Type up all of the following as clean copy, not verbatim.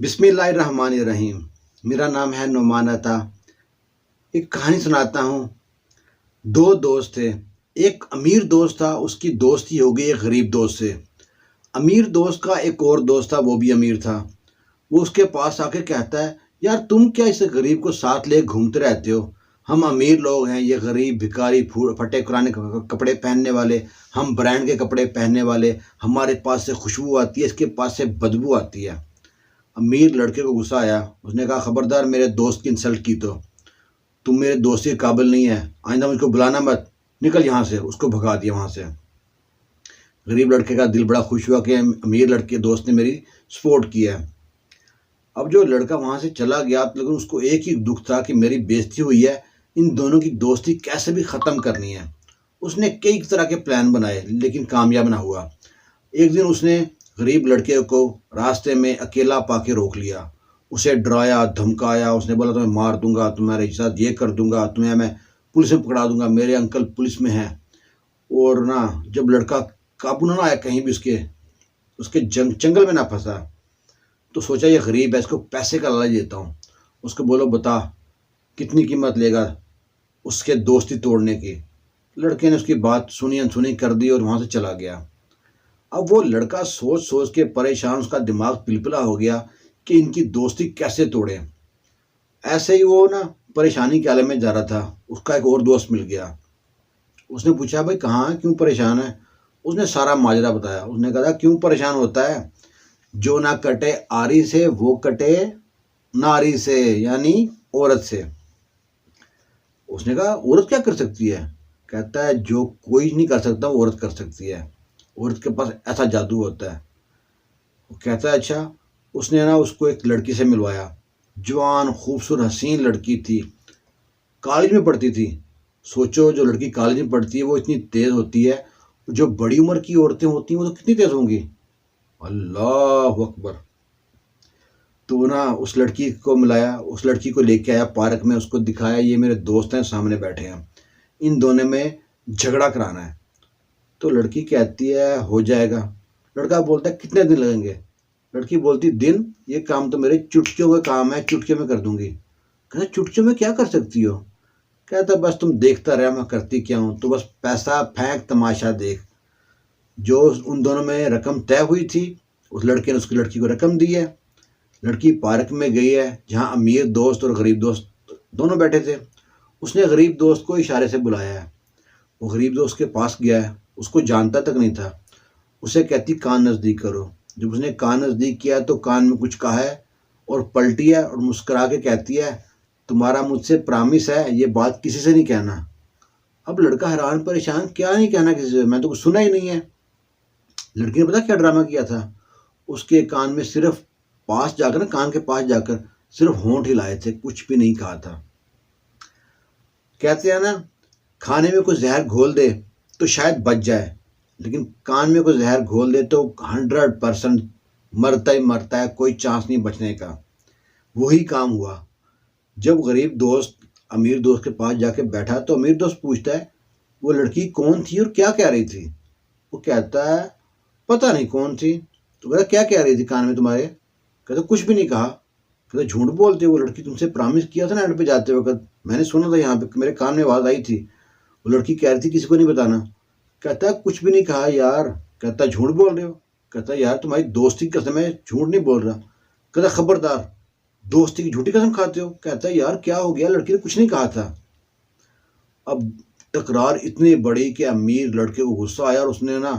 बिस्मिल्लाहिर्रहमानिर्रहीम। मेरा नाम है नुमान अता। एक कहानी सुनाता हूँ। दो दोस्त थे। एक अमीर दोस्त था, उसकी दोस्ती हो गई एक गरीब दोस्त से। अमीर दोस्त का एक और दोस्त था, वो भी अमीर था। वो उसके पास आके कहता है, यार तुम क्या इस गरीब को साथ ले घूमते रहते हो? हम अमीर लोग हैं, ये गरीब भिखारी फटे पुराने कपड़े पहनने वाले, हम ब्रांड के कपड़े पहनने वाले, हमारे पास से खुशबू आती है, इसके पास से बदबू आती है। अमीर लड़के को गुस्सा आया। उसने कहा, खबरदार मेरे दोस्त की इंसल्ट की तो तुम मेरे दोस्त के काबिल नहीं है, आइंदा मुझको बुलाना मत, निकल यहाँ से। उसको भगा दिया वहाँ से। गरीब लड़के का दिल बड़ा खुश हुआ कि अमीर लड़के दोस्त ने मेरी सपोर्ट किया है। अब जो लड़का वहाँ से चला गया, लेकिन उसको एक ही दुख था कि मेरी बेइज्जती हुई है, इन दोनों की दोस्ती कैसे भी ख़त्म करनी है। उसने कई तरह के प्लान बनाए, लेकिन कामयाब ना हुआ। एक दिन उसने गरीब लड़के को रास्ते में अकेला पाके रोक लिया। उसे डराया, धमकाया। उसने बोला, तुम्हें मार दूंगा, तुम्हारे साथ ये कर दूंगा, तुम्हें मैं पुलिस में पकड़ा दूंगा, मेरे अंकल पुलिस में हैं। और ना, जब लड़का काबू ना आया, कहीं भी उसके उसके जंगल में ना फंसा, तो सोचा ये गरीब है, इसको पैसे का लालच देता हूँ। उसको बोलो, बता कितनी कीमत लेगा उसके दोस्ती तोड़ने की। लड़के ने उसकी बात सुनी अनसुनी कर दी और वहाँ से चला गया। अब वो लड़का सोच सोच के परेशान, उसका दिमाग पिलपिला हो गया कि इनकी दोस्ती कैसे तोड़े। ऐसे ही वो ना परेशानी के आलम में जा रहा था। उसका एक और दोस्त मिल गया। उसने पूछा, भाई कहाँ है, क्यों परेशान है? उसने सारा माजरा बताया। उसने कहा, क्यों परेशान होता है? जो ना कटे आरी से वो कटे नारी से, यानी औरत से। उसने कहा, औरत क्या कर सकती है? कहता है, जो कोई नहीं कर सकता वो औरत कर सकती है। औरत के पास ऐसा जादू होता है। वो कहता है, अच्छा। उसने ना उसको एक लड़की से मिलवाया। जवान खूबसूरत हसीन लड़की थी, कॉलेज में पढ़ती थी। सोचो, जो लड़की कॉलेज में पढ़ती है वो इतनी तेज़ होती है, जो बड़ी उम्र की औरतें होती हैं वो तो कितनी तेज़ होंगी। अल्लाह अकबर। तो ना उस लड़की को मिलाया, उस लड़की को लेके आया पार्क में, उसको दिखाया, ये मेरे दोस्त हैं, सामने बैठे हैं, इन दोनों में झगड़ा कराना है। तो लड़की कहती है, हो जाएगा। लड़का बोलता है, कितने दिन लगेंगे? लड़की बोलती, दिन? ये काम तो मेरे चुटकियों का काम है, चुटकियों में कर दूंगी। कहता, चुटकियों में क्या कर सकती हो? कहता, बस तुम देखता रहा, मैं करती क्या हूँ, तो बस पैसा फेंक, तमाशा देख। जो उन दोनों में रकम तय हुई थी, उस लड़के ने उसकी लड़की को रकम दी है। लड़की पार्क में गई है, जहाँ अमीर दोस्त और गरीब दोस्त दोनों बैठे थे। उसने गरीब दोस्त को इशारे से बुलाया है। वो गरीब दोस्त के पास गया है, उसको जानता तक नहीं था। उसे कहती, कान नज़दीक करो। जब उसने कान नज़दीक किया तो कान में कुछ कहा है और पलटी है और मुस्कुरा के कहती है, तुम्हारा मुझसे प्रॉमिस है, ये बात किसी से नहीं कहना। अब लड़का हैरान परेशान, क्या नहीं कहना किसी से, मैं तो कुछ सुना ही नहीं है। लड़की ने पता क्या ड्रामा किया था? उसके कान में सिर्फ पास जाकर ना, कान के पास जाकर सिर्फ होंठ हिलाए थे, कुछ भी नहीं कहा था। कहते हैं ना, खाने में कुछ जहर घोल दे तो शायद बच जाए, लेकिन कान में कुछ जहर घोल दे तो 100% मरता ही मरता है, कोई चांस नहीं बचने का। वही काम हुआ। जब गरीब दोस्त अमीर दोस्त के पास जाके बैठा तो अमीर दोस्त पूछता है, वो लड़की कौन थी और क्या कह रही थी? वो कहता है, पता नहीं कौन थी। तो कहता, क्या कह रही थी कान में तुम्हारे? कहता, कुछ भी नहीं कहा। कहता, झूठ बोलते हो, वो लड़की तुमसे प्रॉमिस किया था ना एंड पे जाते वक्त, मैंने सुना था, यहाँ पे मेरे कान में आवाज़ आई थी, वो लड़की कह रही थी किसी को नहीं बताना। कहता है, कुछ भी नहीं कहा यार। कहता, झूठ बोल रहे हो। कहता, यार तुम्हारी दोस्ती की कसम है, झूठ नहीं बोल रहा। कहता, खबरदार, दोस्ती की झूठी कसम खाते हो। कहता है, यार क्या हो गया, लड़की ने कुछ नहीं कहा था। अब तकरार इतनी बड़ी कि अमीर लड़के को गुस्सा आया और उसने ना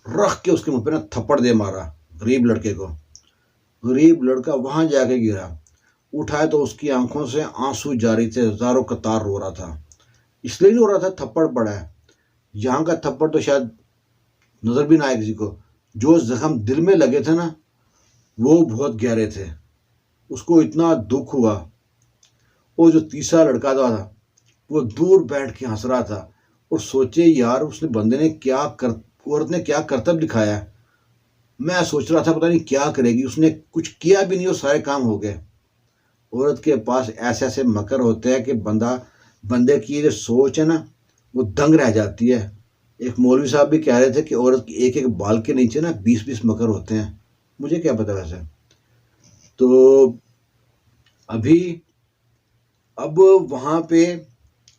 रख के उसके मुंह पे ना थप्पड़ दे मारा गरीब लड़के को। गरीब लड़का वहां जाके गिरा। उठाया तो उसकी आंखों से आंसू जारी थे, हजारों कतार रो रहा था। इसलिए नहीं रो रहा था, थप्पड़ पड़ा है। यहाँ का थप्पड़ तो शायद नजर भी ना आए किसी को। जो जख्म दिल में लगे थे ना, वो बहुत गहरे थे। उसको इतना दुख हुआ। वो जो तीसरा लड़का था वो दूर बैठ के हंस रहा था और सोचे, यार उसने बंदे ने औरत ने क्या करतब दिखाया है। मैं सोच रहा था पता नहीं क्या करेगी, उसने कुछ किया भी नहीं और सारे काम हो गए। औरत के पास ऐसे ऐसे मकर होते हैं कि बंदे की जो सोच है ना, वो दंग रह जाती है। एक मौलवी साहब भी कह रहे थे कि औरत की एक एक बाल के नीचे ना 20-20 मकर होते हैं। मुझे क्या पता वैसे। तो अभी अब वहाँ पे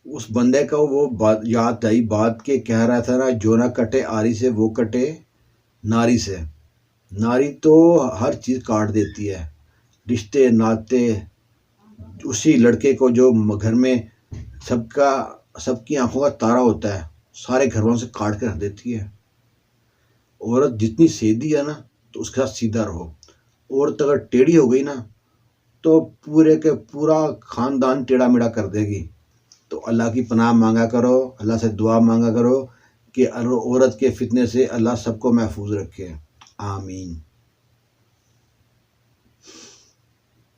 उस बंदे का वो बात याद आई, बात के कह रहा था ना, जो ना कटे आरी से वो कटे नारी से। नारी तो हर चीज़ काट देती है, रिश्ते नाते। उसी लड़के को जो घर में सबका सबकी आंखों का तारा होता है, सारे घर वालों से काट के रख देती है। औरत जितनी सीधी है ना, तो उसके साथ सीधा रहो। औरत अगर टेढ़ी हो गई ना, तो पूरे के पूरा खानदान टेढ़ा मेढ़ा कर देगी। तो अल्लाह की पनाह मांगा करो, अल्लाह से दुआ मांगा करो कि औरत के फितने से अल्लाह सबको महफूज रखे। आमीन।